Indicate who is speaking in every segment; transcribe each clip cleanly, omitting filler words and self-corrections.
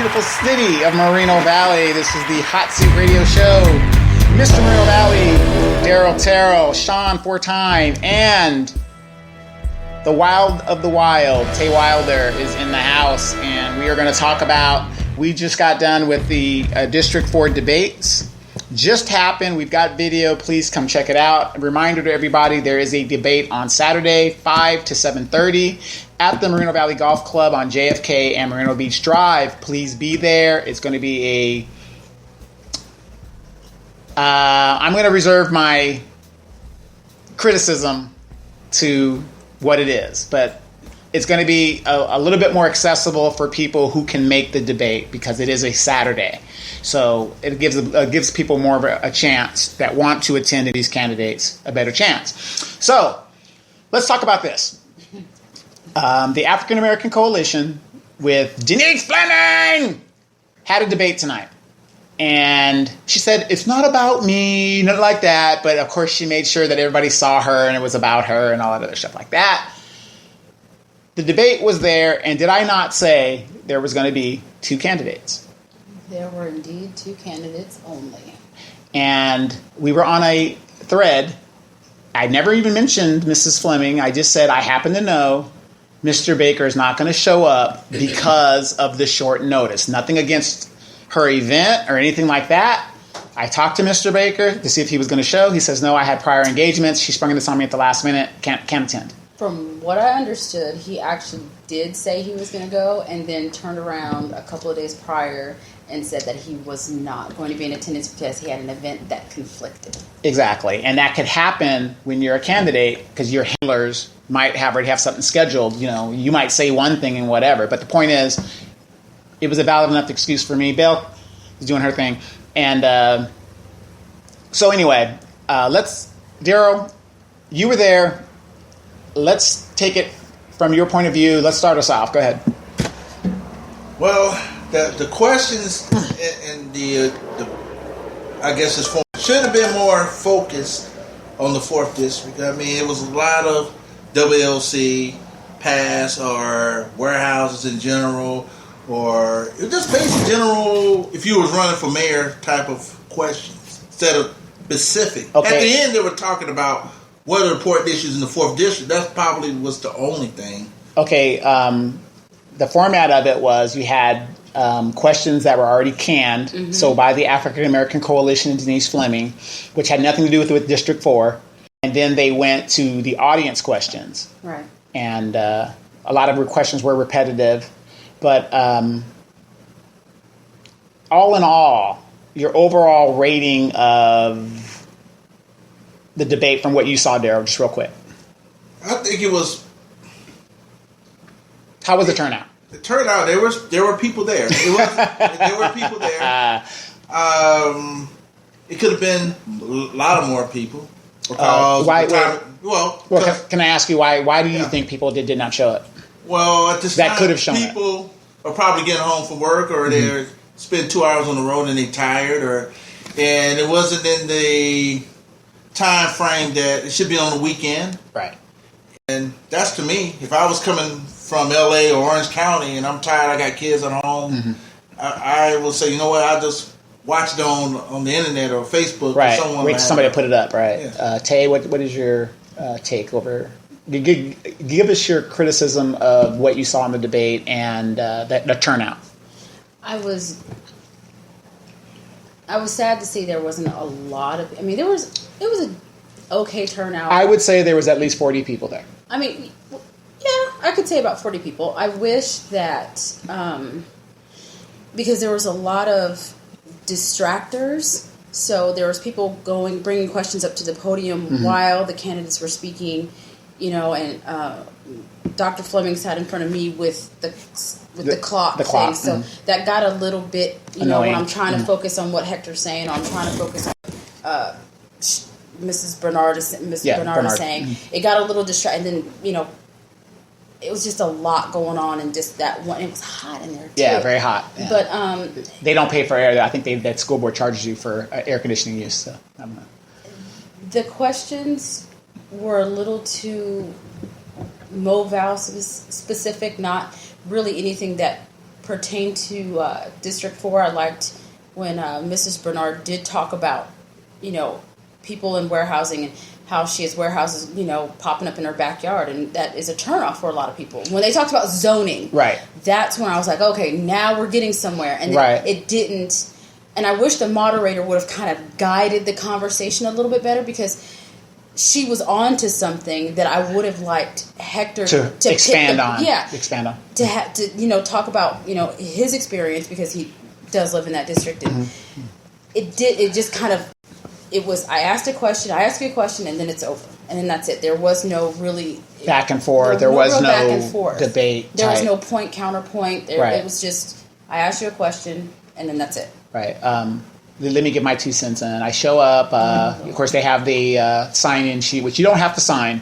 Speaker 1: beautiful city of Moreno Valley. This is the Hot Seat Radio Show. Mr. Moreno Valley, Daryl Terrell, Sean Fortine, and the Wild of the Wild, Tay Wilder, is in the house. And we are going to talk about, we just got done with the District 4 debates. Just happened. We've got video. Please come check it out. A reminder to everybody, there is a debate on Saturday, 5 to 7:30 at the Moreno Valley Golf Club on JFK and Moreno Beach Drive. Please be there. It's going to be I'm going to reserve my criticism to what it is, but it's going to be a little bit more accessible for people who can make the debate because it is a Saturday. So it gives people more of a chance that want to attend to these candidates a better chance. So let's talk about this. The African American Coalition with Denise Fleming had a debate tonight. And she said, it's not about me, nothing like that. But of course, she made sure that everybody saw her and it was about her and all that other stuff like that. The debate was there. And did I not say there was going to be two candidates?
Speaker 2: There were indeed two candidates only. And
Speaker 1: we were on a thread. I never even mentioned Mrs. Fleming. I just said I happen to know Mr. Baker is not going to show up because of the short notice. Nothing against her event or anything like that. I talked to Mr. Baker to see if he was going to show. He says, no, I had prior engagements. She sprung this on me at the last minute. Can't attend.
Speaker 2: From what I understood, he actually did say he was going to go and then turned around a couple of days prior and said that he was not going to be in attendance because he had an event that conflicted.
Speaker 1: Exactly. And that could happen when you're a candidate because your handlers might already have something scheduled. You know, you might say one thing and whatever. But the point is, it was a valid enough excuse for me. Bill is doing her thing. And so anyway, Daryl, you were there. Let's take it from your point of view. Let's start us off. Go ahead.
Speaker 3: Well, the questions and the I guess it's should have been more focused on the 4th district. I mean, it was a lot of WLC pass or warehouses in general, or it was just basic general, if you was running for mayor type of questions instead of specific. Okay. At the end, they were talking about what are the important issues in the 4th district. That probably was the only thing.
Speaker 1: Okay, the format of it was you had questions that were already canned, so by the African American Coalition and Denise Fleming, which had nothing to do with District 4. And then they went to the audience questions.
Speaker 2: Right.
Speaker 1: And a lot of questions were repetitive. But all in all, your overall rating of the debate from what you saw, Daryl, just real quick.
Speaker 3: I think it was...
Speaker 1: How was the turnout?
Speaker 3: The turnout, there were people there. There were people there. It could have been a lot of more people.
Speaker 1: Can I ask you why do you think people did not show up?
Speaker 3: Well, at this time,
Speaker 1: could have shown
Speaker 3: people are probably getting home from work, or they spend 2 hours on the road and they're tired, and it wasn't in the time frame that it should be on the weekend.
Speaker 1: Right.
Speaker 3: And that's, to me, if I was coming from LA or Orange County and I'm tired, I got kids at home, I will say, you know what, I'll just watch it on the internet or Facebook.
Speaker 1: Right.
Speaker 3: Or someone.
Speaker 1: Wait till somebody put it up, right?
Speaker 3: Yeah.
Speaker 1: Tay, what is your take over? Give us your criticism of what you saw in the debate and the turnout.
Speaker 2: I was sad to see there wasn't a lot of. I mean, it was an okay turnout.
Speaker 1: I would say there was at least 40 people there.
Speaker 2: I mean, yeah, I could say about 40 people. I wish that because there was a lot of distractors. So there was people bringing questions up to the podium while the candidates were speaking, and Dr. Fleming sat in front of me with the clock thing. So that got a little bit,
Speaker 1: annoying.
Speaker 2: when I'm trying to focus on what Hector's saying, or I'm trying to focus on Mrs. Bernard is saying. It got a little distracted, and then, it was just a lot going on, and just that one. It was hot in there too.
Speaker 1: Yeah, very hot. Yeah.
Speaker 2: But
Speaker 1: they don't pay for air. I think that school board charges you for air conditioning use. So I don't know.
Speaker 2: The questions were a little too Mo Val specific, not really anything that pertained to District 4, I liked when Mrs. Bernard did talk about, people in warehousing and how she has warehouses, popping up in her backyard, and that is a turnoff for a lot of people. When they talked about zoning,
Speaker 1: right,
Speaker 2: that's when I was like, okay, now we're getting somewhere, and it didn't. And I wish the moderator would have kind of guided the conversation a little bit better, because she was on to something that I would have liked Hector
Speaker 1: to expand on.
Speaker 2: Yeah,
Speaker 1: expand on.
Speaker 2: To talk about his experience, because he does live in that district, and it just kind of. It was, I asked you a question, and then it's over. And then that's it. There was no really...
Speaker 1: Back and forth. There was no
Speaker 2: back and forth.
Speaker 1: Debate.
Speaker 2: There was no point, counterpoint.
Speaker 1: Right.
Speaker 2: It was just, I asked you a question, and then that's it.
Speaker 1: Right. Let me get my 2 cents in. I show up. Of course, they have the sign-in sheet, which you don't have to sign,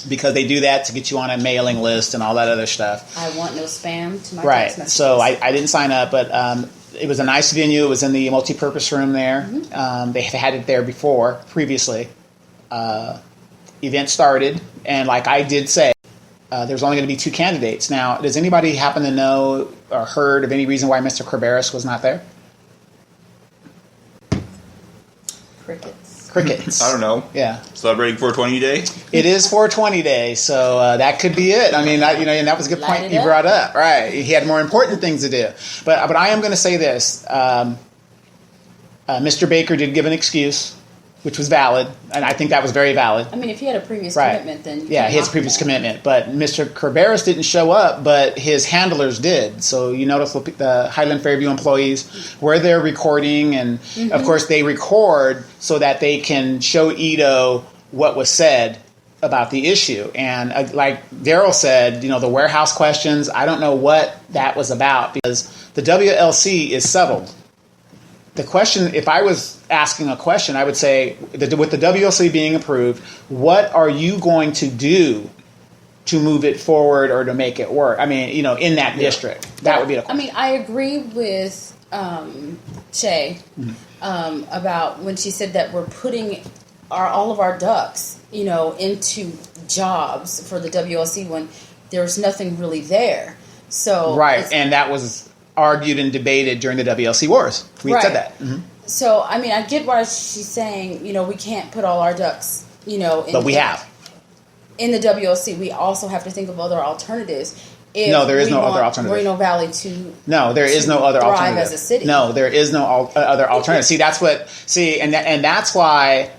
Speaker 1: because they do that to get you on a mailing list and all that other stuff.
Speaker 2: I want no spam to my
Speaker 1: Right.
Speaker 2: text messages.
Speaker 1: So I didn't sign up, but... it was a nice venue. It was in the multi-purpose room there. They had it there previously. Event started, and like I did say, there's only going to be 2 candidates. Now, does anybody happen to know or heard of any reason why Mr. Kerberos was not there? Crickets.
Speaker 4: I don't know.
Speaker 1: Yeah.
Speaker 4: Celebrating 420 Day?
Speaker 1: It is 420 Day, so that could be it. I mean, and that was a good point you brought up. Right. He had more important things to do. But I am going to say this. Mr. Baker did give an excuse, which was valid, and I think that was very valid.
Speaker 2: I mean, if he had a previous commitment, then...
Speaker 1: Yeah, he has a previous commitment. But Mr. Kerberos didn't show up, but his handlers did. So you notice the Highland Fairview employees were there recording, and of course they record so that they can show Ito what was said about the issue. And like Daryl said, the warehouse questions, I don't know what that was about, because the WLC is settled. The question, if I was asking a question, I would say, with the WLC being approved, what are you going to do to move it forward or to make it work? I mean, in that district. That would be the question.
Speaker 2: I mean, I agree with Shay about when she said that we're putting all of our ducks, into jobs for the WLC when there's nothing really there. So
Speaker 1: right, and that was argued and debated during the WLC wars. We said that. Mm-hmm.
Speaker 2: So, I mean, I get why she's saying, we can't put all our ducks,
Speaker 1: but we have.
Speaker 2: In the WLC, we also have to think of other alternatives.
Speaker 1: No, there is no other alternative.
Speaker 2: Moreno Valley to
Speaker 1: no, there is no other
Speaker 2: thrive
Speaker 1: alternative
Speaker 2: as a city.
Speaker 1: No, there is no other alternative. See, and that's why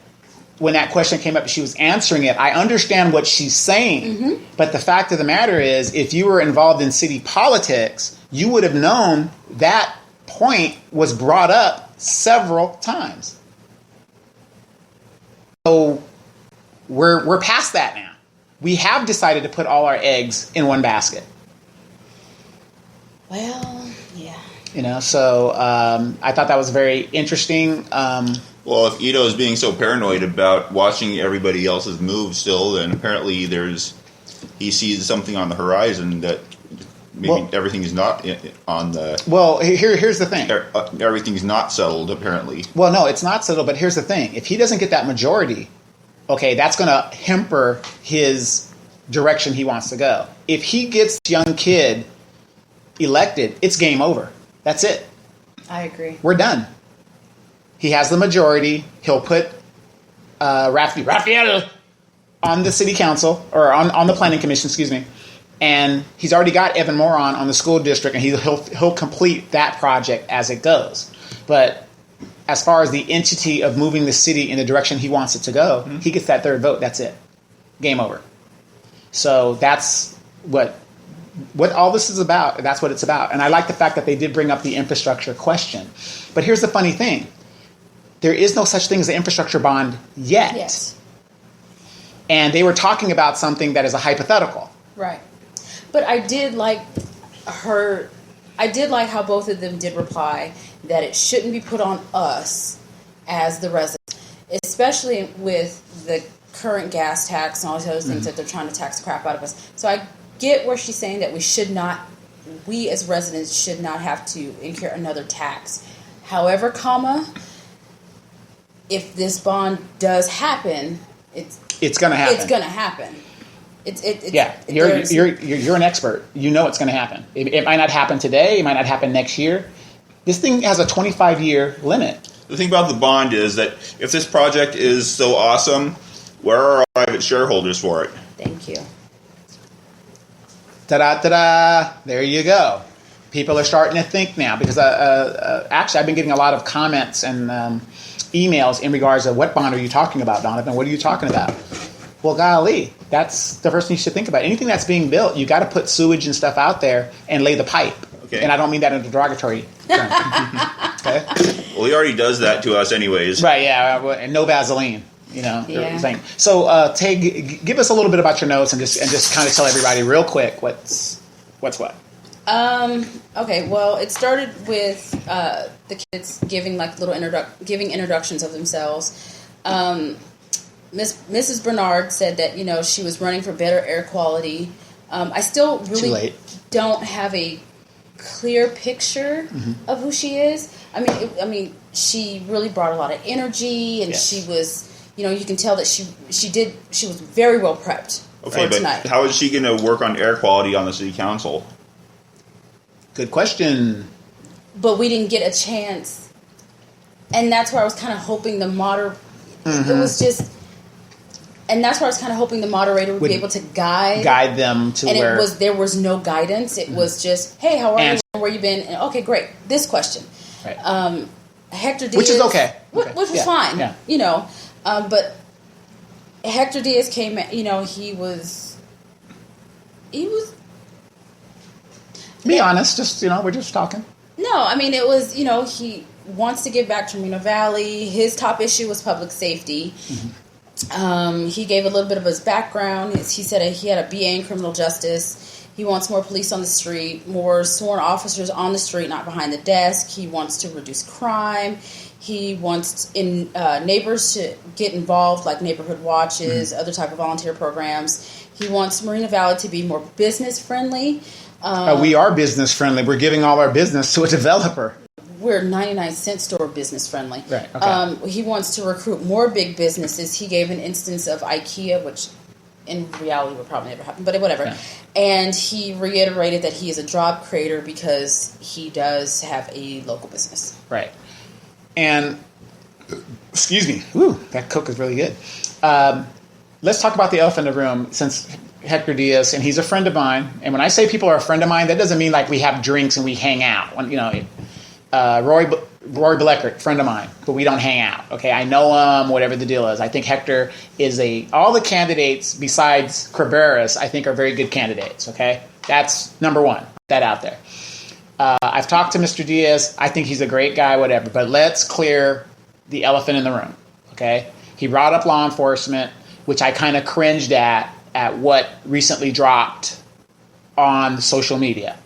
Speaker 1: when that question came up, she was answering it. I understand what she's saying, but the fact of the matter is, if you were involved in city politics, you would have known that point was brought up several times. So we're past that now. We have decided to put all our eggs in one basket.
Speaker 2: Well, yeah.
Speaker 4: So
Speaker 1: I thought that was very interesting.
Speaker 4: Well, if Ito is being so paranoid about watching everybody else's moves still, then apparently he sees something on the horizon that maybe everything is not on the...
Speaker 1: Well, here's the thing.
Speaker 4: Everything's not settled, apparently.
Speaker 1: Well, no, it's not settled, but here's the thing. If he doesn't get that majority, okay, that's going to hamper his direction he wants to go. If he gets this young kid elected, it's game over. That's it.
Speaker 2: I agree.
Speaker 1: We're done. He has the majority. He'll put Raphael on the city council, or on the planning commission, excuse me. And he's already got Evan Moron on the school district, and he'll complete that project as it goes. But as far as the entity of moving the city in the direction he wants it to go, he gets that third vote. That's it. Game over. So that's what all this is about. That's what it's about. And I like the fact that they did bring up the infrastructure question. But here's the funny thing. There is no such thing as an infrastructure bond yet.
Speaker 2: Yes.
Speaker 1: And they were talking about something that is a hypothetical.
Speaker 2: Right. But I did like how both of them did reply that it shouldn't be put on us as the residents, especially with the current gas tax and all these other things that they're trying to tax the crap out of us. So I get where she's saying that we as residents should not have to incur another tax. However, if this bond does happen, it's going to happen. It's going to happen.
Speaker 1: You're an expert. You know what's going to happen. It might not happen today. It might not happen next year. This thing has a 25-year limit.
Speaker 4: The thing about the bond is that if this project is so awesome, where are our private shareholders for it?
Speaker 2: Thank you.
Speaker 1: Ta-da, there you go. People are starting to think now because actually I've been getting a lot of comments and emails in regards to what bond are you talking about, Donovan? What are you talking about? Well, golly, that's the first thing you should think about. Anything that's being built, you got to put sewage and stuff out there and lay the pipe.
Speaker 4: Okay.
Speaker 1: And I don't mean that in a derogatory term. Okay.
Speaker 4: Well, he already does that to us anyways.
Speaker 1: Right, yeah, and no Vaseline,
Speaker 2: Yeah.
Speaker 1: thing. So, Tay, give us a little bit about your notes and just kind of tell everybody real quick what's what.
Speaker 2: Okay, well, it started with the kids giving like little introductions of themselves. Mrs. Bernard said that she was running for better air quality. I still really don't have a clear picture of who she is. I mean, she really brought a lot of energy, and she was, you can tell that she was very well prepped for tonight.
Speaker 4: But how is she going to work on air quality on the city council?
Speaker 1: Good question.
Speaker 2: But we didn't get a chance, and that's where I was kind of hoping the moderator. It was just. And that's where I was kind of hoping the moderator would be able to guide
Speaker 1: them to
Speaker 2: and
Speaker 1: where...
Speaker 2: there was no guidance. It was just, hey, how are you? Where you been? And, okay, great. This question.
Speaker 1: Right.
Speaker 2: Hector Diaz...
Speaker 1: Which is okay.
Speaker 2: Which was fine.
Speaker 1: Yeah.
Speaker 2: But Hector Diaz came... he was...
Speaker 1: Be honest. Just, we're just talking.
Speaker 2: No, I mean, it was, he wants to give back to Moreno Valley. His top issue was public safety. He gave a little bit of his background. He said he had a BA in criminal justice. He wants more police on the street, more sworn officers on the street, not behind the desk. He wants to reduce crime. He wants neighbors to get involved, like neighborhood watches, other type of volunteer programs. He wants Moreno Valley to be more business friendly.
Speaker 1: We are business friendly. We're giving all our business to a developer.
Speaker 2: We're 99-cent store business friendly.
Speaker 1: Right. Okay.
Speaker 2: He wants to recruit more big businesses. He gave an instance of IKEA, which in reality would probably never happen, but whatever. Yeah. And he reiterated that he is a job creator because he does have a local business.
Speaker 1: Right. And, excuse me, that Coke is really good. Let's talk about the elephant in the room since Hector Diaz, and he's a friend of mine. And when I say people are a friend of mine, that doesn't mean like we have drinks and we hang out. Roy Bleckert, friend of mine, but we don't hang out. Okay, I know him, whatever the deal is. I think Hector is all the candidates besides Cabrera's, I think, are very good candidates. Okay, that's number one. That out there. I've talked to Mr. Diaz. I think he's a great guy, whatever. But let's clear the elephant in the room. Okay, he brought up law enforcement, which I kind of cringed at what recently dropped on social media.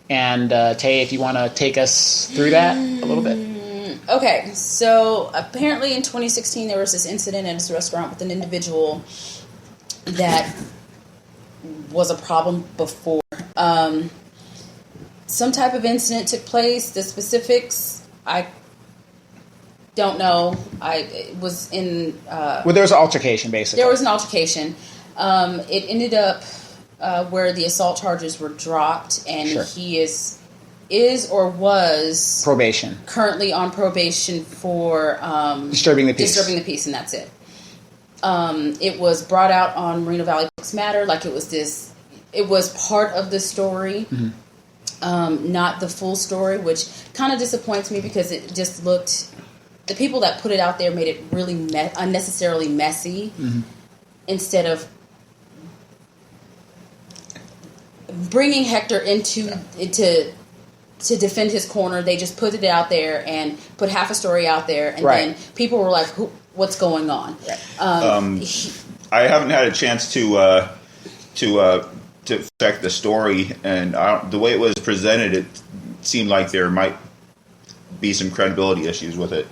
Speaker 1: And, Tay, if you want to take us through that a little bit.
Speaker 2: Okay, so apparently in 2016 there was this incident at this restaurant with an individual that was a problem before. Some type of incident took place. The specifics, I don't know. It was in...
Speaker 1: well, there was an altercation, basically.
Speaker 2: There was an altercation. It ended up... where the assault charges were dropped, and he is or was
Speaker 1: probation, currently
Speaker 2: on probation for
Speaker 1: disturbing the
Speaker 2: peace, and that's it. It was brought out on Moreno Valley Books Matter, like it was part of the story, not the full story, which kind of disappoints me because it just looked. The people that put it out there made it really unnecessarily messy, instead of bringing Hector to defend his corner. They just put it out there and put half a story out there, and then people were like, "What's going on?"
Speaker 4: I haven't had a chance to affect the story, and the way it was presented, it seemed like there might be some credibility issues with it.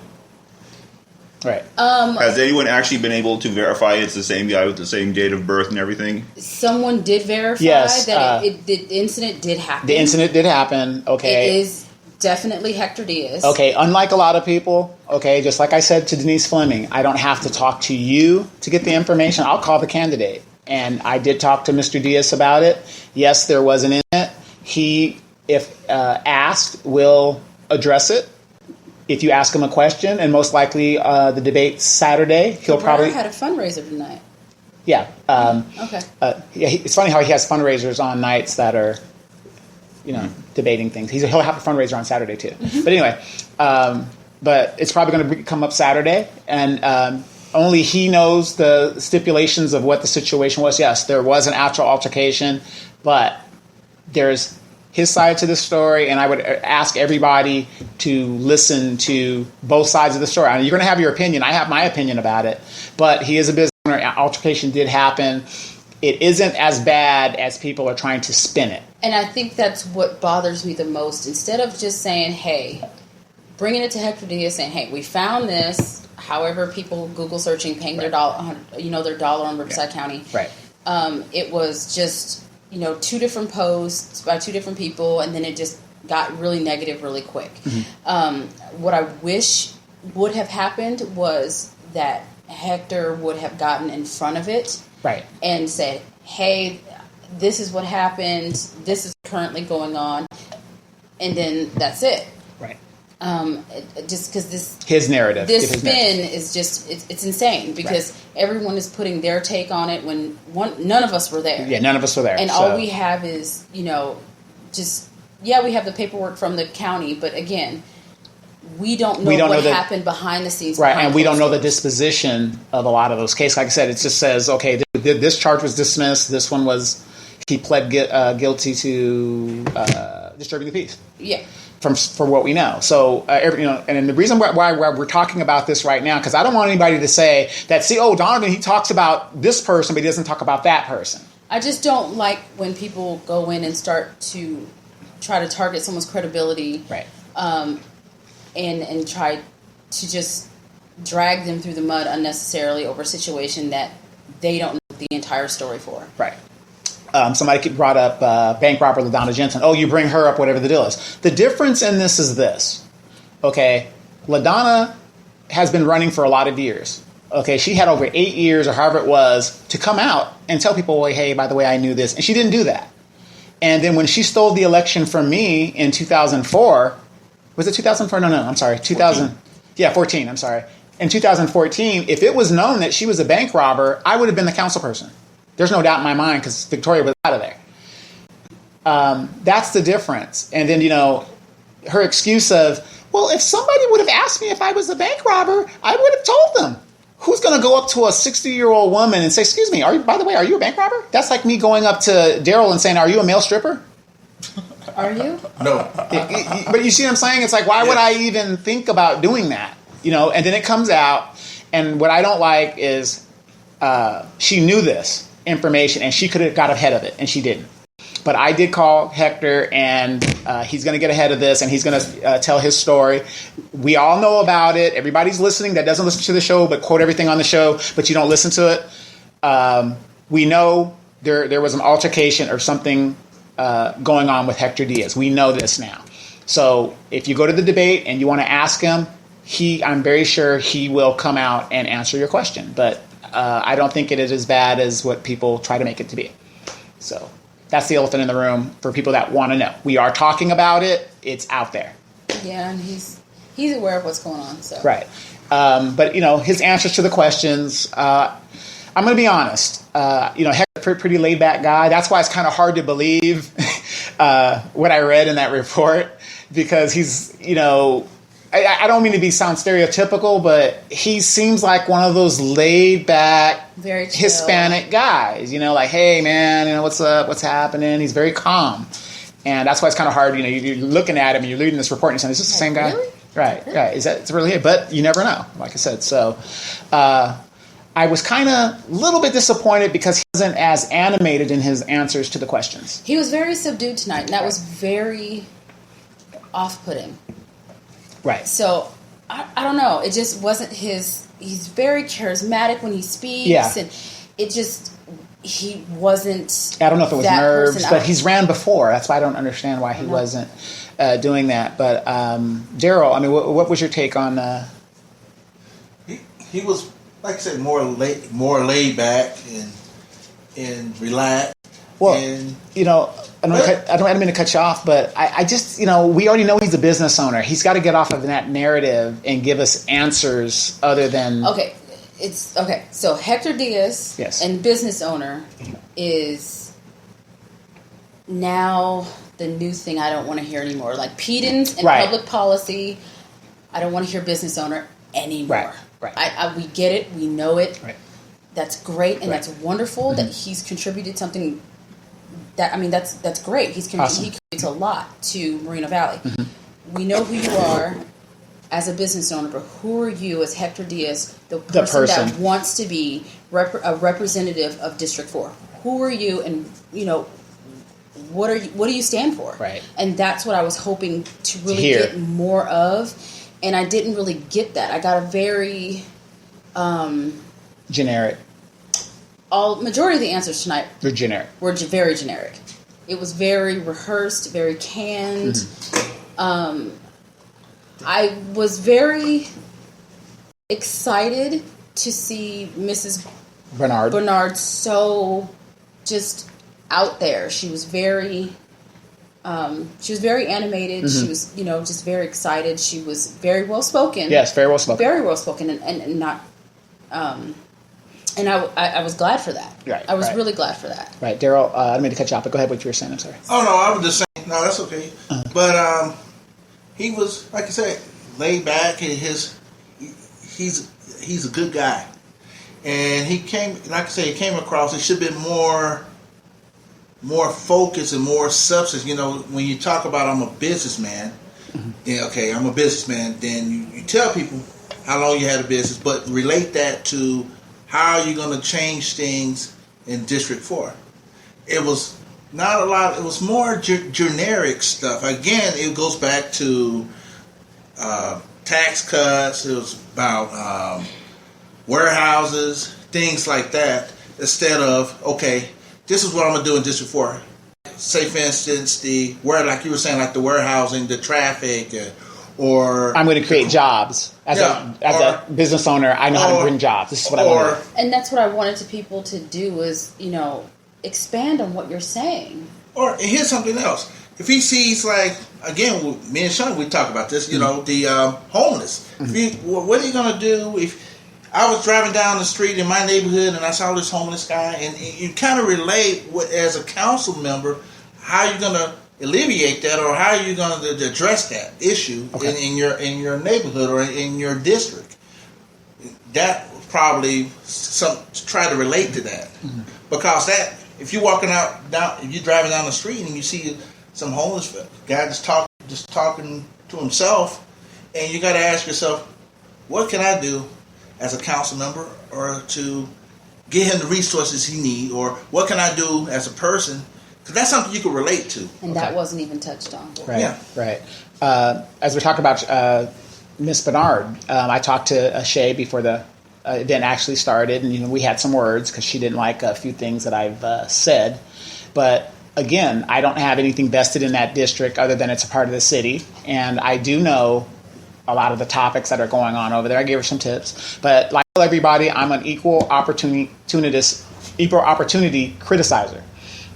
Speaker 1: Right.
Speaker 4: Has anyone actually been able to verify it's the same guy with the same date of birth and everything?
Speaker 2: Someone did verify that the incident did happen.
Speaker 1: The incident did happen. Okay.
Speaker 2: It is definitely Hector Diaz.
Speaker 1: Okay. Unlike a lot of people, okay, just like I said to Denise Fleming, I don't have to talk to you to get the information. I'll call the candidate. And I did talk to Mr. Diaz about it. Yes, there was an incident. He, if asked, will address it. If you ask him a question, and most likely the debate Saturday, he'll probably
Speaker 2: had a fundraiser tonight.
Speaker 1: Yeah.
Speaker 2: Okay.
Speaker 1: It's funny how he has fundraisers on nights that are, debating things. He'll have a fundraiser on Saturday too. Mm-hmm. But anyway, but it's probably going to come up Saturday, and only he knows the stipulations of what the situation was. Yes, there was an actual altercation, but there's his side to the story, and I would ask everybody to listen to both sides of the story. I mean, you're going to have your opinion. I have my opinion about it, but he is a business owner. Altercation did happen. It isn't as bad as people are trying to spin it.
Speaker 2: And I think that's what bothers me the most. Instead of just saying, hey, bringing it to Hector Diaz, saying, hey, we found this. However, people Google searching, paying their dollar, their dollar on Riverside County.
Speaker 1: Right.
Speaker 2: It was just, two different posts by two different people, and then it just got really negative really quick. Mm-hmm. What I wish would have happened was that Hector would have gotten in front of it, right, and said, hey, this is what happened, this is currently going on, and then that's it. Right. Just because his narrative, is just it's insane because everyone is putting their take on it when none of us were there.
Speaker 1: Yeah, none of us were there,
Speaker 2: and all we have is we have the paperwork from the county, but again, we don't know what happened behind the scenes,
Speaker 1: right? And we don't know the disposition of a lot of those cases. Like I said, it just says, okay, this charge was dismissed. This one he pled guilty to disturbing the peace. Yeah. For what we know. So, and the reason why we're talking about this right now, because I don't want anybody to say that, Donovan, he talks about this person, but he doesn't talk about that person.
Speaker 2: I just don't like when people go in and start to try to target someone's credibility. Right. And try to just drag them through the mud unnecessarily over a situation that they don't know the entire story for.
Speaker 1: Right. Somebody brought up bank robber LaDonna Jensen. Oh, you bring her up, whatever the deal is. The difference in this is this. Okay, LaDonna has been running for a lot of years. Okay, she had over 8 years or however it was to come out and tell people, well, hey, by the way, I knew this. And she didn't do that. And then when she stole the election from me in 2004, was it 2004? No, I'm sorry. 2000. 14. Yeah, 14. I'm sorry. In 2014, if it was known that she was a bank robber, I would have been the council person. There's no doubt in my mind because Victoria was out of there. That's the difference. And then, her excuse of, well, if somebody would have asked me if I was a bank robber, I would have told them. Who's going to go up to a 60-year-old woman and say, excuse me, by the way, are you a bank robber? That's like me going up to Daryl and saying, are you a male stripper?
Speaker 2: Are you?
Speaker 3: No.
Speaker 1: But you see what I'm saying? It's like, why would I even think about doing that? And then it comes out, and what I don't like is she knew this information, and she could have got ahead of it, and she didn't. But I did call Hector, and he's going to get ahead of this, and he's going to tell his story. We all know about it. Everybody's listening that doesn't listen to the show, but quote everything on the show, but you don't listen to it. We know there was an altercation or something going on with Hector Diaz. We know this now. So if you go to the debate and you want to ask him, I'm very sure he will come out and answer your question. But I don't think it is as bad as what people try to make it to be. So that's the elephant in the room for people that want to know. We are talking about it. It's out there.
Speaker 2: Yeah, and he's aware of what's going on. So
Speaker 1: right. But, his answers to the questions, I'm going to be honest. Hector's a pretty laid-back guy. That's why it's kind of hard to believe what I read in that report because he's, I don't mean to sound stereotypical, but he seems like one of those laid-back Hispanic guys. Like, hey, man, what's up? What's happening? He's very calm. And that's why it's kind of hard. You're looking at him and you're reading this report and you're saying, is this the same guy?
Speaker 2: Really?
Speaker 1: Right. It's really it. But you never know, like I said. So I was kind of a little bit disappointed because he wasn't as animated in his answers to the questions.
Speaker 2: He was very subdued tonight, and that was very off-putting.
Speaker 1: Right.
Speaker 2: So, I don't know. It just wasn't his... He's very charismatic when he speaks.
Speaker 1: Yeah.
Speaker 2: And it just... He wasn't...
Speaker 1: I don't know if it was nerves, but he's ran before. That's why I don't understand why he wasn't doing that. But, Daryl, what was your take on...
Speaker 3: He was, like I said, more laid back. and relax.
Speaker 1: Well,
Speaker 3: and
Speaker 1: I don't mean to cut you off, but I just, we already know he's a business owner. He's got to get off of that narrative and give us answers other than...
Speaker 2: Okay. So Hector Diaz,
Speaker 1: yes,
Speaker 2: and business owner is now the new thing I don't want to hear anymore. Like pedants and public policy, I don't want to hear business owner anymore.
Speaker 1: Right.
Speaker 2: We get it. We know it.
Speaker 1: Right.
Speaker 2: That's great, and that's wonderful that he's contributed something. That's great. He contributes a lot to Moreno Valley. Mm-hmm. We know who you are as a business owner, but who are you as Hector Diaz, the person that wants to be a representative of District 4? Who are you, and what do you stand for?
Speaker 1: Right.
Speaker 2: And that's what I was hoping to really get more of, and I didn't really get that. I got a very
Speaker 1: generic.
Speaker 2: Majority of the answers tonight
Speaker 1: were generic.
Speaker 2: Very generic. It was very rehearsed, very canned. Mm-hmm. I was very excited to see Mrs. Bernard so just out there. She was very animated. Mm-hmm. She was, just very excited. She was very well spoken.
Speaker 1: Yes, very well spoken.
Speaker 2: Very well spoken, and not. And I was glad for that.
Speaker 1: Right,
Speaker 2: I was really glad for that.
Speaker 1: Right, Daryl. I didn't mean to cut you off, but go ahead. What you were saying? I'm sorry.
Speaker 3: Oh no, I was just saying. No, that's okay. But he was, like I said, laid back. He's a good guy, and he came. Like I say, he came across. It should have been more focus and more substance. When you talk about I'm a businessman, I'm a businessman. Then you tell people how long you had a business, but relate that to how you're going to change things in District 4. It was not a lot. It was more generic stuff. Again, it goes back to tax cuts. It was about warehouses, things like that. Instead of, okay, this is what I'm going to do in District 4. Say, for instance, like you were saying, like the warehousing, the traffic, or
Speaker 1: I'm going to create jobs. As a business owner, I know how to bring jobs. This is what I want to do.
Speaker 2: And that's what I wanted people to do is, expand on what you're saying.
Speaker 3: Or here's something else. If he sees, like, again, me and Sean, we talk about this, the homeless. Mm-hmm. What are you going to do if I was driving down the street in my neighborhood and I saw this homeless guy? And you kind of relate, as a council member, how you're going to alleviate that, or how are you going to address that issue in your neighborhood or in your district. That probably try to relate to that, because that if you're if you're driving down the street and you see some homeless guy just talking to himself, and you got to ask yourself, what can I do as a council member or to get him the resources he needs, or what can I do as a person? Because that's something you can relate to.
Speaker 2: And that wasn't even touched on.
Speaker 1: Right, yeah. Right. As we're talking about Miss Bernard, I talked to Shay before the event actually started, and we had some words because she didn't like a few things that I've said. But again, I don't have anything vested in that district other than it's a part of the city, and I do know a lot of the topics that are going on over there. I gave her some tips, but like everybody, I'm an equal opportunity criticizer.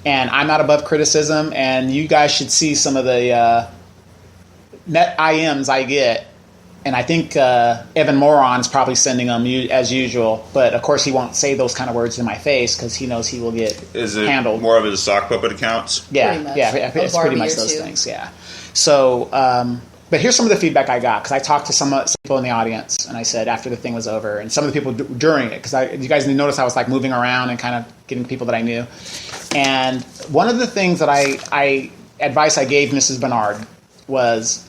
Speaker 1: And I'm not above criticism, and you guys should see some of the net IMs I get. And I think Evan Moron's probably sending them as usual. But, of course, he won't say those kind of words in my face because he knows he will get handled.
Speaker 4: Is it more of his sock puppet accounts?
Speaker 1: Yeah, it's pretty much those things, yeah. So, but here's some of the feedback I got, because I talked to some people in the audience, and I said after the thing was over, and some of the people during it, because you guys noticed I was like moving around and kind of getting people that I knew. And one of the things that advice I gave Mrs. Bernard was,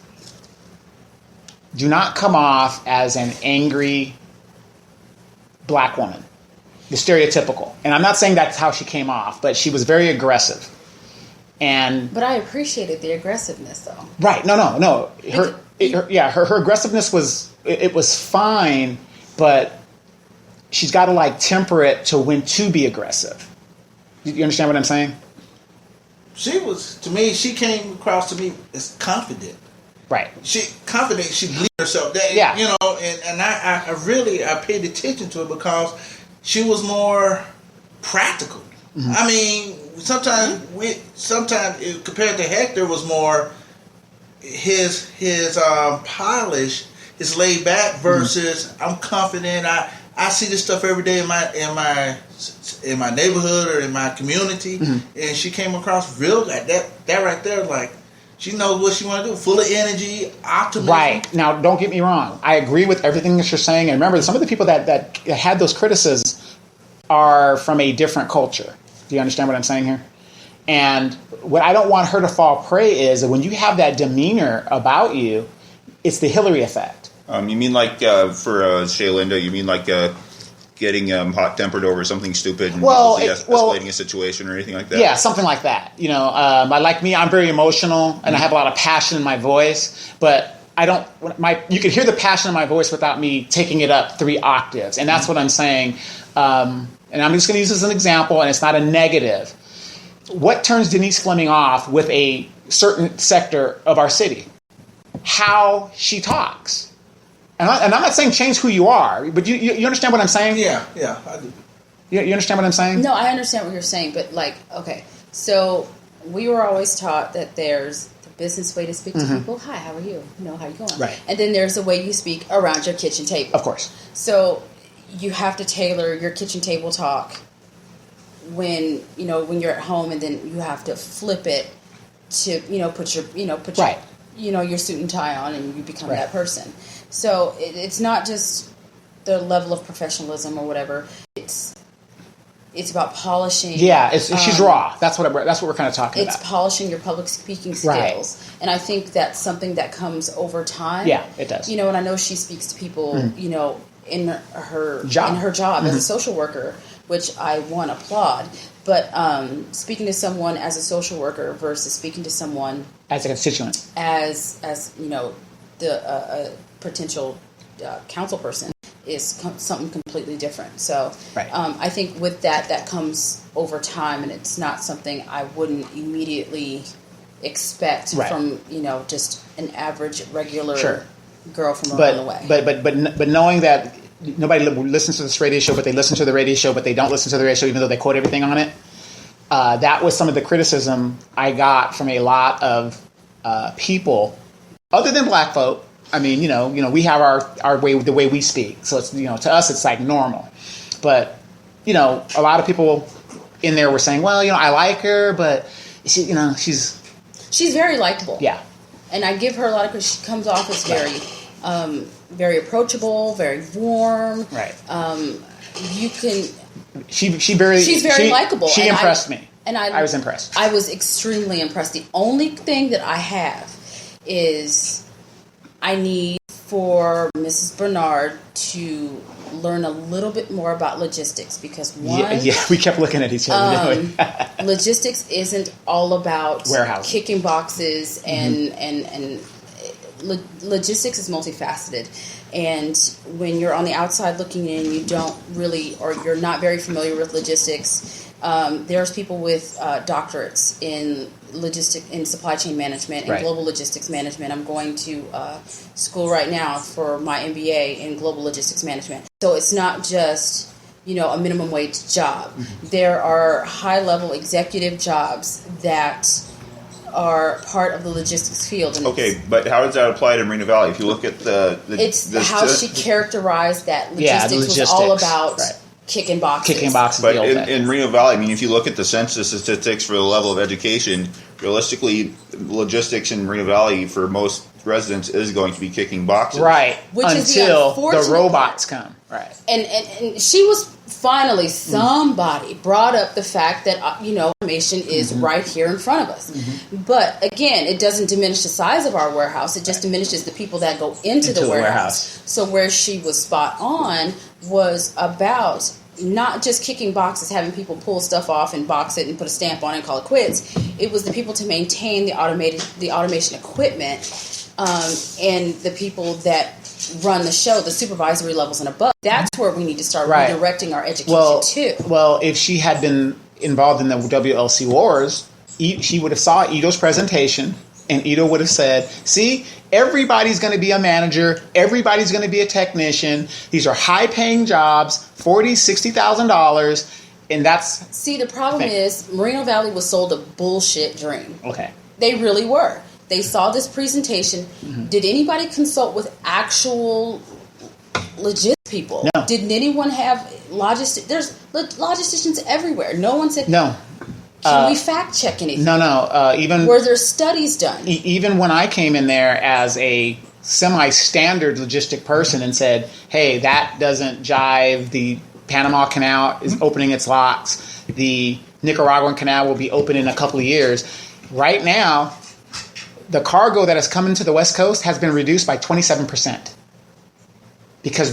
Speaker 1: do not come off as an angry black woman, the stereotypical. And I'm not saying that's how she came off, but she was very aggressive. But
Speaker 2: I appreciated the aggressiveness, though.
Speaker 1: Right? No. Her aggressiveness was fine, but she's got to temper it to when to be aggressive. You understand what I'm saying?
Speaker 3: She came across to me as confident.
Speaker 1: Right.
Speaker 3: She believed herself.
Speaker 1: Yeah.
Speaker 3: And I paid attention to it because she was more practical. I mean, sometimes compared to Hector was more his polish, his laid back versus I'm confident. I see this stuff every day in my neighborhood or in my community, and she came across real that right there, like she knows what she want to do, full of energy, optimism.
Speaker 1: Right. Now, don't get me wrong. I agree with everything that you're saying, and remember, some of the people that had those criticisms are from a different culture. Do you understand what I'm saying here? And what I don't want her to fall prey is that when you have that demeanor about you, it's the Hillary effect.
Speaker 4: You mean like for Shay Linda, you mean like getting hot-tempered over something stupid and escalating a situation or anything like that?
Speaker 1: Yeah, something like that. You know, like me, I'm very emotional and I have a lot of passion in my voice, but you could hear the passion in my voice without me taking it up 3 octaves. And that's what I'm saying. And I'm just going to use this as an example, and it's not a negative. What turns Denise Fleming off with a certain sector of our city? How she talks. And I'm not saying change who you are, but you understand what I'm saying?
Speaker 3: Yeah, I do.
Speaker 1: You understand what I'm saying?
Speaker 2: No, I understand what you're saying, but like, okay, so we were always taught that there's the business way to speak to people. Hi, how are you? How you going?
Speaker 1: Right.
Speaker 2: And then there's the way you speak around your kitchen table.
Speaker 1: Of course.
Speaker 2: So you have to tailor your kitchen table talk when you're at home, and then you have to flip it to put
Speaker 1: right.
Speaker 2: Your suit and tie on, and you become that person. So it's not just the level of professionalism or whatever. It's about polishing.
Speaker 1: Yeah, she's raw. That's what we're kind of talking about.
Speaker 2: It's polishing your public speaking skills,
Speaker 1: right.
Speaker 2: And I think that's something that comes over time.
Speaker 1: Yeah, it does.
Speaker 2: And I know she speaks to people, in her job as a social worker, which I applaud. But speaking to someone as a social worker versus speaking to someone
Speaker 1: as a constituent,
Speaker 2: as the potential council person is something completely different. So
Speaker 1: right.
Speaker 2: I think with that comes over time, and it's not something I wouldn't immediately expect from just an average regular girl from around the way.
Speaker 1: But knowing that nobody listens to this radio show, but they listen to the radio show, but they don't listen to the radio show, even though they quote everything on it. That was some of the criticism I got from a lot of people, other than black folk. I mean, we have our way, the way we speak. So it's, to us, it's like normal. But, a lot of people in there were saying, well, I like her, but she,
Speaker 2: she's very likable.
Speaker 1: Yeah.
Speaker 2: And I give her a lot of credit. She comes off as very approachable, very warm.
Speaker 1: Right.
Speaker 2: You can.
Speaker 1: She's very
Speaker 2: likable.
Speaker 1: She impressed me.
Speaker 2: And
Speaker 1: I was impressed.
Speaker 2: I was extremely impressed. The only thing that I have is I need for Mrs. Bernard to learn a little bit more about logistics, because
Speaker 1: we kept looking at each other.
Speaker 2: Logistics isn't all about
Speaker 1: warehouse
Speaker 2: kicking boxes and logistics is multifaceted. And when you're on the outside looking in, you don't really, or you're not very familiar with logistics. There's people with doctorates in supply chain management and global logistics management. I'm going to school right now for my MBA in global logistics management. So it's not just a minimum wage job. There are high level executive jobs that are part of the logistics field. And
Speaker 4: but how does that apply to Marina Valley? If you look at
Speaker 2: how she characterized that logistics was all about kicking boxes.
Speaker 4: But in Reno Valley, I mean, if you look at the census statistics for the level of education, realistically, logistics in Reno Valley for most residents is going to be kicking boxes.
Speaker 1: Right.
Speaker 2: Which
Speaker 1: until
Speaker 2: is the
Speaker 1: robots come. Right.
Speaker 2: And she was finally, somebody brought up the fact that, automation is right here in front of us. But again, it doesn't diminish the size of our warehouse. It just diminishes the people that go into the warehouse. So where she was spot on was about not just kicking boxes, having people pull stuff off and box it and put a stamp on it and call it quits. It was the people to maintain the automation equipment, and the people that run the show, the supervisory levels and above. That's where we need to start redirecting our education too.
Speaker 1: Well, if she had been involved in the WLC wars, she would have saw Ito's presentation, and Ito would have said, see, everybody's going to be a manager. Everybody's going to be a technician. These are high-paying jobs, $40,000, $60,000. and that's
Speaker 2: See, the problem is Moreno Valley was sold a bullshit dream.
Speaker 1: okay.
Speaker 2: They really were. They saw this presentation. Did anybody consult with actual legit people?
Speaker 1: No.
Speaker 2: Did anyone have There's logisticians everywhere. No one said,
Speaker 1: No.
Speaker 2: can we fact check anything?
Speaker 1: No. Even
Speaker 2: Were there studies done?
Speaker 1: even when I came in there as a semi-standard logistic person and said, hey, that doesn't jive. The Panama Canal is opening its locks. The Nicaraguan Canal will be open in a couple of years. Right now, the cargo that has come into the West Coast has been reduced by 27%. Because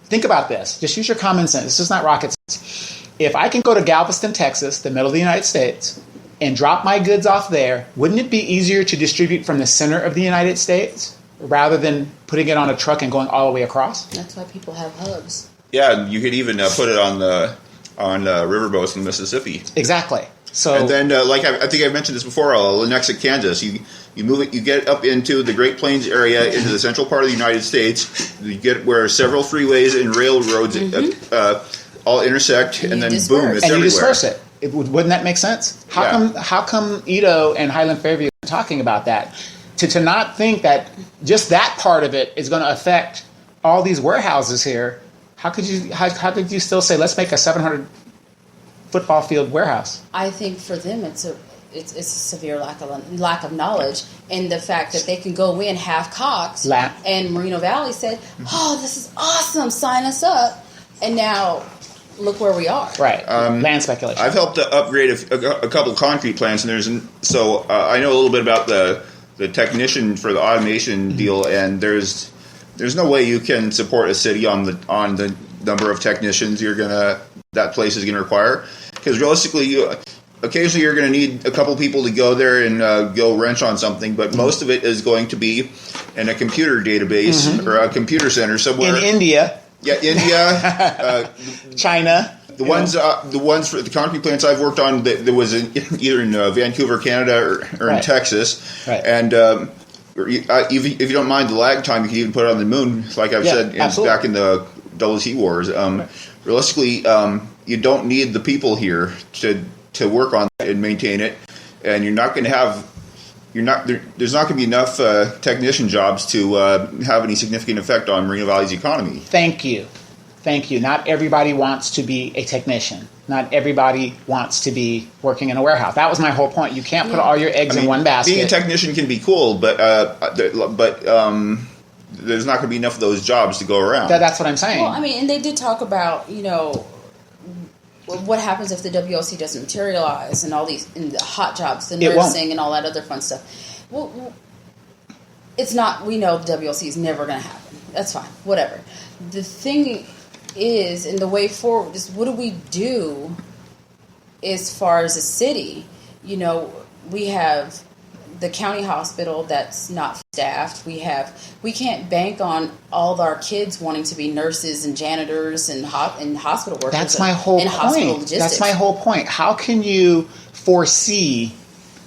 Speaker 1: think about this. Just use your common sense. This is not rocket science. If I can go to Galveston, Texas, the middle of the United States, and drop my goods off there, wouldn't it be easier to distribute from the center of the United States rather than putting it on a truck and going all the way across?
Speaker 2: That's why people have hubs.
Speaker 4: Yeah, you could even put it on riverboats in Mississippi.
Speaker 1: Exactly. So,
Speaker 4: And then, I think I mentioned this before, Lenexa, Kansas. You move it, you get up into the Great Plains area, into the central part of the United States. You get where several freeways and railroads all intersect, and then boom,
Speaker 2: disperse.
Speaker 4: it's
Speaker 1: and you
Speaker 4: everywhere.
Speaker 1: disperse it. Wouldn't that make sense? How come Ito and Highland Fairview are talking about that? To not think that just that part of it is going to affect all these warehouses here. How could you still say let's make a 700 football field warehouse?
Speaker 2: I think for them it's a severe lack of knowledge, and the fact that they can go in half cocked. And Moreno Valley said, "Oh, this is awesome! Sign us up." And now, look where we are.
Speaker 1: Right, land speculation.
Speaker 4: I've helped to upgrade a couple of concrete plants, and I know a little bit about the technician for the automation deal, and there's no way you can support a city on the number of technicians that place is gonna require, because realistically, occasionally you're going to need a couple people to go there and go wrench on something, but most of it is going to be in a computer database or a computer center somewhere
Speaker 1: in India.
Speaker 4: Yeah, India,
Speaker 1: China.
Speaker 4: The ones for the concrete plants I've worked on, there was either in Vancouver, Canada, or in Texas,
Speaker 1: Right.
Speaker 4: And if you don't mind the lag time, you can even put it on the moon, like I've said back in the WT wars. Realistically, you don't need the people here to work on it and maintain it, and there's not going to be enough technician jobs to have any significant effect on Moreno Valley's economy.
Speaker 1: Thank you. Not everybody wants to be a technician. Not everybody wants to be working in a warehouse. That was my whole point. You can't put all your eggs in one basket.
Speaker 4: Being a technician can be cool, but there's not going to be enough of those jobs to go around.
Speaker 1: That's what I'm saying.
Speaker 2: Well, and they did talk about, what happens if the WLC doesn't materialize, and all these the hot jobs, the nursing, and all that other fun stuff. Well, it's not. We know the WLC is never going to happen. That's fine. Whatever. The thing is, and the way forward is, what do we do as far as a city? We have the county hospital that's not staffed. We can't bank on all of our kids wanting to be nurses and janitors and hospital workers.
Speaker 1: That's my whole point.
Speaker 2: Logistics.
Speaker 1: That's my whole point. How can you foresee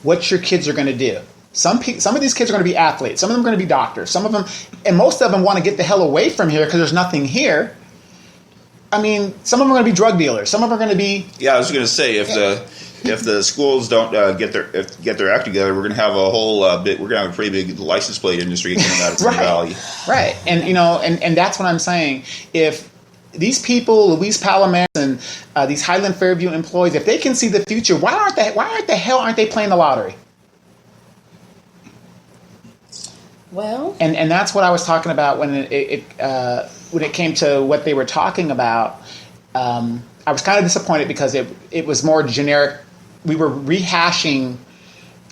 Speaker 1: what your kids are going to do? Some of these kids are going to be athletes. Some of them are going to be doctors. Some of them, and most of them want to get the hell away from here because there's nothing here. Some of them are going to be drug dealers. Some of them are going to be.
Speaker 4: Yeah, I was going to say if the schools don't get their act together, we're going to have a whole we're going to have a pretty big license plate industry coming out of the valley.
Speaker 1: Right, and and that's what I'm saying. If these people, Luis Palomares and these Highland Fairview employees, if they can see the future, why aren't they playing the lottery?
Speaker 2: Well,
Speaker 1: and that's what I was talking about when it came to what they were talking about. I was kind of disappointed because it was more generic. We were rehashing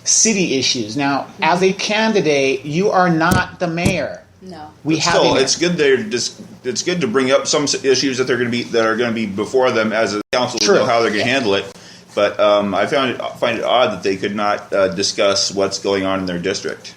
Speaker 1: city issues. Now, as a candidate, you are not the mayor.
Speaker 2: no.
Speaker 4: It's good. It's good to bring up some issues that are going to be before them as a council to know how they're going to handle it. But I find it odd that they could not discuss what's going on in their district.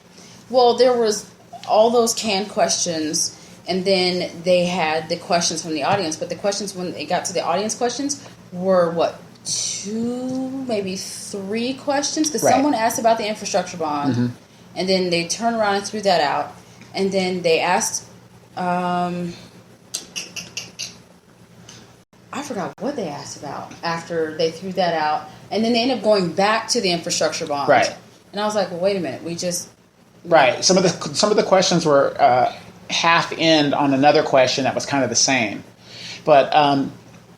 Speaker 2: Well, there was all those canned questions, and then they had the questions from the audience. But the questions, when they got to the audience questions, were two, maybe three questions? Because someone asked about the infrastructure bond, and then they turned around and threw that out. And then they asked, I forgot what they asked about after they threw that out. And then they ended up going back to the infrastructure bond.
Speaker 1: Right.
Speaker 2: And I was like, well, wait a minute. We just...
Speaker 1: Right. Some of the questions were half end on another question that was kind of the same. But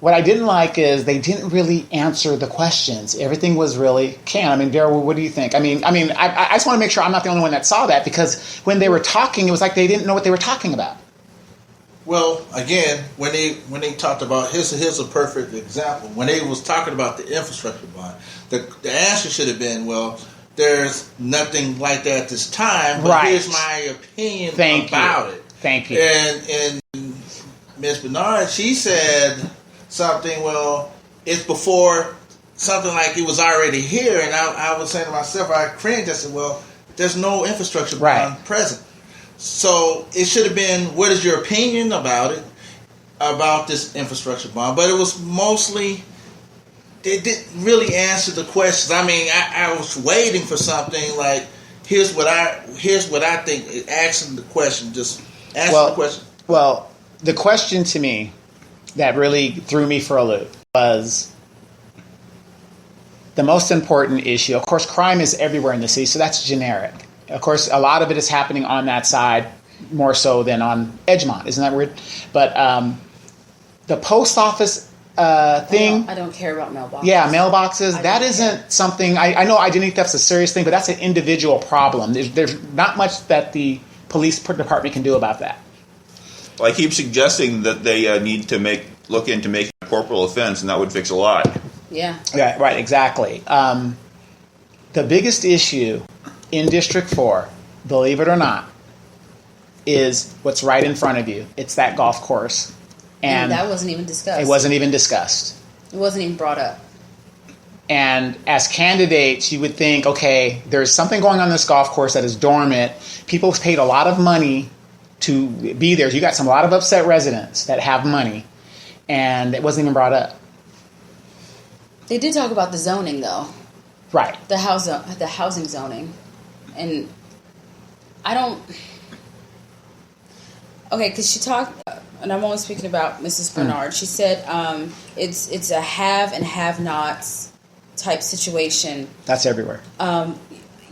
Speaker 1: what I didn't like is they didn't really answer the questions. Everything was really canned. I mean, Daryl, what do you think? I just want to make sure I'm not the only one that saw that, because when they were talking, it was like they didn't know what they were talking about.
Speaker 3: Well, again, when they talked about, here's a perfect example. When they was talking about the infrastructure bond, the answer should have been, well, there's nothing like that at this time, but here's my opinion about it.
Speaker 1: Thank you.
Speaker 3: And Ms. Bernard, she said something, well, it's before something like it was already here. And I was saying to myself, I cringed. I said, well, there's no infrastructure bond present. So it should have been, what is your opinion about it, about this infrastructure bond? But it was mostly, they didn't really answer the questions. I mean, I was waiting for something like, here's what I think. Asking the question, just answer the question.
Speaker 1: Well, the question to me that really threw me for a loop was the most important issue. Of course, crime is everywhere in the city, so that's generic. Of course, a lot of it is happening on that side more so than on Edgemont. Isn't that weird? But the post office thing...
Speaker 2: I don't care about mailboxes.
Speaker 1: Yeah, mailboxes. That isn't something... I know identity theft's a serious thing, but that's an individual problem. There's not much that the police department can do about that.
Speaker 4: Well, I keep suggesting that they need to look into making a corporal offense, and that would fix a lot.
Speaker 2: Yeah.
Speaker 1: Yeah, right, exactly. The biggest issue in District 4, believe it or not, is what's right in front of you. It's that golf course.
Speaker 2: And that wasn't even discussed.
Speaker 1: It wasn't even discussed.
Speaker 2: It wasn't even brought up.
Speaker 1: And as candidates, you would think, okay, there's something going on in this golf course that is dormant. People paid a lot of money to be there. You got a lot of upset residents that have money, and it wasn't even brought up.
Speaker 2: They did talk about the zoning, though.
Speaker 1: Right.
Speaker 2: The housing zoning. And I don't... Okay, because she talked, and I'm only speaking about Mrs. Bernard. She said it's a have and have-nots type situation.
Speaker 1: That's everywhere.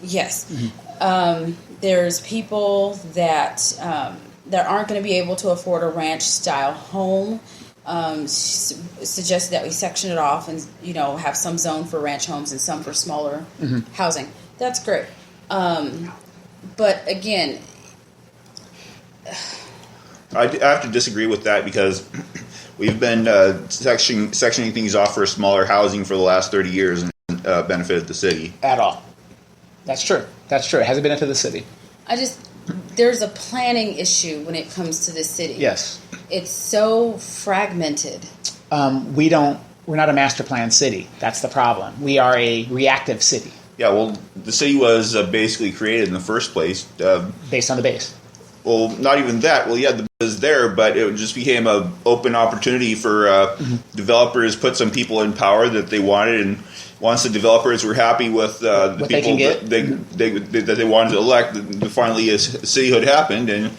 Speaker 2: Yes. Mm-hmm. There's people that aren't going to be able to afford a ranch-style home. She suggested that we section it off and, have some zone for ranch homes and some for smaller housing. That's great. But again...
Speaker 4: I have to disagree with that, because we've been sectioning things off for smaller housing for the last 30 years and benefited the city.
Speaker 1: At all. That's true. That's true. It hasn't been into the city.
Speaker 2: There's a planning issue when it comes to this city.
Speaker 1: Yes.
Speaker 2: It's so fragmented.
Speaker 1: We're not a master plan city. That's the problem. We are a reactive city.
Speaker 4: Yeah, well, the city was basically created in the first place.
Speaker 1: Based on the base.
Speaker 4: Well, not even that. Well, yeah, the base is there, but it just became an open opportunity for developers, put some people in power that they wanted, and once the developers were happy with the
Speaker 1: what
Speaker 4: people that they wanted to elect, finally a cityhood happened, and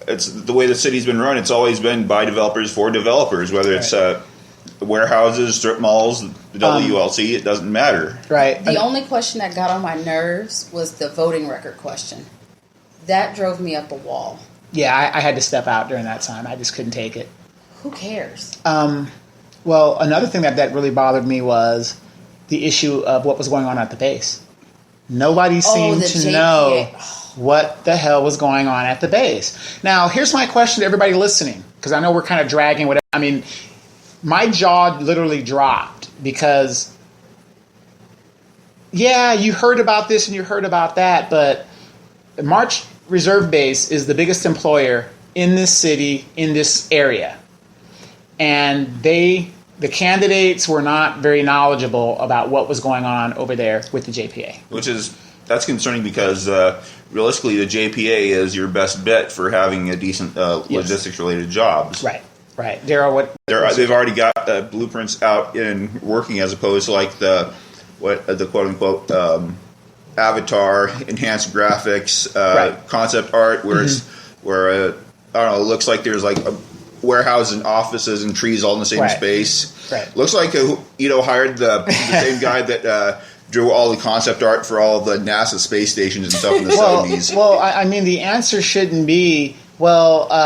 Speaker 4: it's the way the city's been run. It's always been by developers for developers, whether it's warehouses, strip malls, the WLC, it doesn't matter.
Speaker 1: Right.
Speaker 2: The only question that got on my nerves was the voting record question. That drove me up a wall.
Speaker 1: Yeah, I had to step out during that time. I just couldn't take it.
Speaker 2: Who cares?
Speaker 1: Well, another thing that really bothered me was the issue of what was going on at the base. Nobody seemed to know what the hell was going on at the base. Now, here's my question to everybody listening, because I know we're kind of dragging whatever. I mean, my jaw literally dropped because, yeah, you heard about this and you heard about that, but March Reserve Base is the biggest employer in this city, in this area. And the candidates were not very knowledgeable about what was going on over there with the JPA.
Speaker 4: That's concerning, because realistically the JPA is your best bet for having a decent logistics-related jobs.
Speaker 1: Right. Daryl,
Speaker 4: they've already got blueprints out and working, as opposed to like the quote-unquote avatar, enhanced graphics, concept art, where I don't know, it looks like there's like warehouses and offices and trees all in the same
Speaker 1: Right.
Speaker 4: space.
Speaker 1: Right.
Speaker 4: Looks like hired the same guy that drew all the concept art for all the NASA space stations and stuff in the 70s.
Speaker 1: Well, I mean, the answer shouldn't be, we're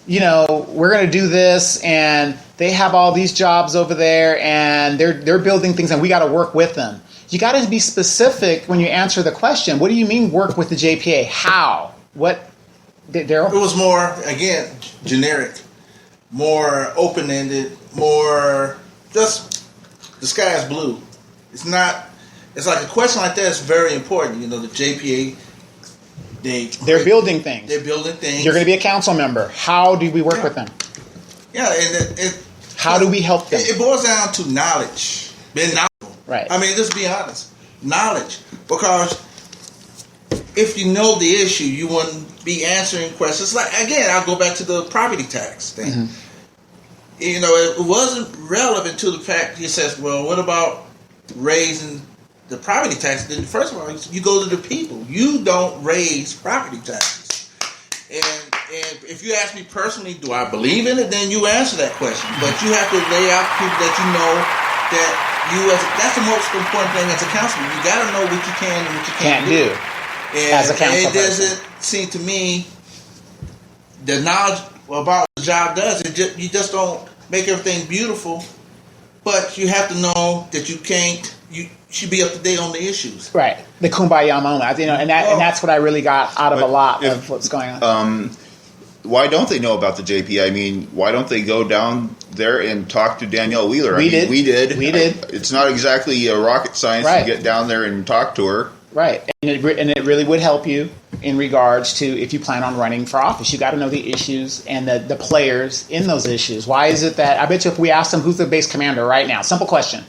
Speaker 1: going to do this, and they have all these jobs over there, and they're building things, and we got to work with them. You got to be specific when you answer the question. What do you mean work with the JPA? How? What? Daryl?
Speaker 3: It was more, again, generic, more open-ended, more just the sky is blue. It's not. It's like a question like that is very important. The JPA,
Speaker 1: they're building things.
Speaker 3: They're building things.
Speaker 1: You're going to be a council member. How do we work with them?
Speaker 3: Yeah, and
Speaker 1: how do we help them?
Speaker 3: It boils down to knowledge, being knowledgeable.
Speaker 1: Right.
Speaker 3: I mean, just be honest, knowledge, because if you know the issue, you wouldn't be answering questions. Like, again, I'll go back to the property tax thing.
Speaker 1: Mm-hmm.
Speaker 3: It wasn't relevant to the fact he says, well, what about raising the property tax? Then first of all, you go to the people. You don't raise property taxes. And if you ask me personally, do I believe in it? Then you answer that question. But you have to lay out people that you know that that's the most important thing as a councilman. You got to know what you can and what you can't do. And
Speaker 1: As a council
Speaker 3: it doesn't seem to me the knowledge about what the job does. You just don't make everything beautiful, but you have to know that you should be up to date on the issues.
Speaker 1: Right, the kumbaya moment, and that's what I really got out of a lot of what's going on.
Speaker 4: Why don't they know about the JP? I mean, why don't they go down there and talk to Danielle Wheeler?
Speaker 1: We did.
Speaker 4: It's not exactly a rocket science to get down there and talk to her.
Speaker 1: Right, and it really would help you in regards to if you plan on running for office. You got to know the issues and the players in those issues. Why is it that, I bet you if we ask them who's the base commander right now, simple question,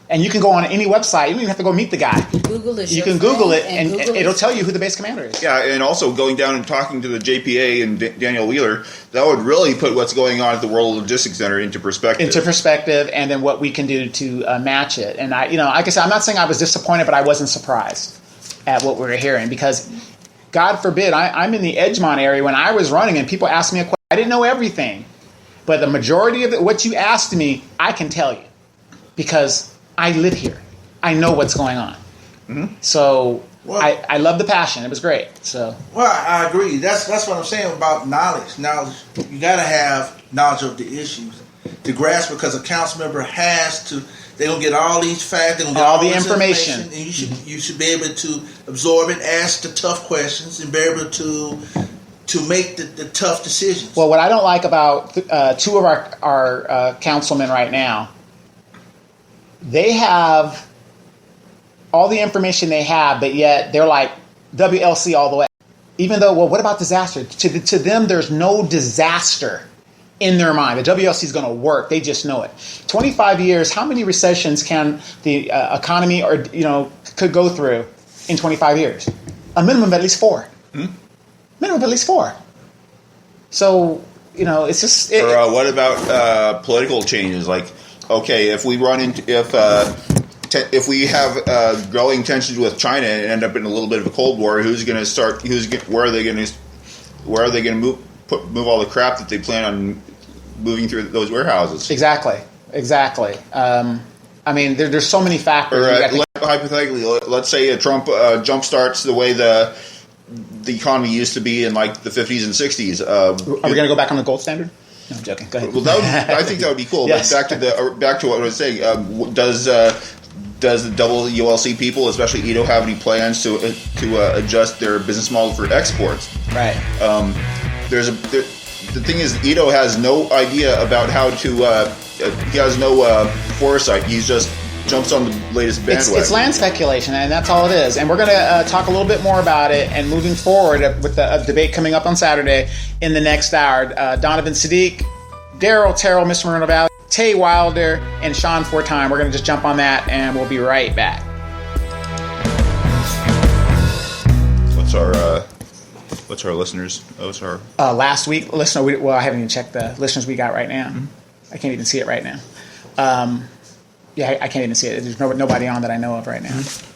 Speaker 1: and you can go on any website, you don't even have to go meet the guy.
Speaker 2: Google is
Speaker 1: You can Google it, and
Speaker 2: Google
Speaker 1: it'll tell you who the base commander is.
Speaker 4: Yeah, and also going down and talking to the JPA and Danielle Wheeler, that would really put what's going on at the World Logistics Center into perspective. And then what we can do to match it. And like I said, I'm not saying I was disappointed, but I wasn't surprised at what we were hearing, because God forbid, I'm in the Edgemont area when I was running, and people asked me a question. I didn't know everything, but the majority of it, what you asked me, I can tell you, because I live here. I know what's going on. Mm-hmm. So I love the passion. It was great. So
Speaker 3: I agree. That's what I'm saying about knowledge. Knowledge. You got to have knowledge of the issues to grasp, because a council member has to. They're gonna get all these facts. They're gonna get all the information, and you should be able to absorb it, ask the tough questions, and be able to make the tough decisions.
Speaker 1: Well, what I don't like about two of our councilmen right now, they have all the information they have, but yet they're like WLC all the way. Even though, what about disaster? To them, there's no disaster in their mind. The WLC is going to work. They just know it. 25 years, how many recessions can the economy could go through in 25 years? A minimum of at least 4. Minimum of at least 4. So, it's just...
Speaker 4: what about political changes? Like, okay, if we run into... If we have growing tensions with China and end up in a little bit of a Cold War, who's going to start? Where are they going to move all the crap that they plan on moving through those warehouses?
Speaker 1: Exactly. I mean, there's so many factors.
Speaker 4: Hypothetically, let's say Trump jump starts the way the economy used to be in like the 50s and 60s.
Speaker 1: Are we going to go back on the gold standard? No, I'm joking. Go ahead.
Speaker 4: Well, I think that would be cool.
Speaker 1: Yes.
Speaker 4: But back to what I was saying. Does the WLC people, especially Ito, have any plans to adjust their business model for exports?
Speaker 1: Right.
Speaker 4: The thing is, Ito has no idea about how to. He has no foresight. He just jumps on the latest bandwagon.
Speaker 1: It's land speculation, and that's all it is. And we're going to talk a little bit more about it. And moving forward with the debate coming up on Saturday in the next hour, Donovan Sadiq, Daryl Terrell, Mr. Moreno Valley, Tay Wilder, and Sean Fortime. We're going to just jump on that, and we'll be right back.
Speaker 4: What's our listeners?
Speaker 1: Last week, listener. I haven't even checked the listeners we got right now. Mm-hmm. I can't even see it right now. I can't even see it. There's nobody on that I know of right now. Mm-hmm.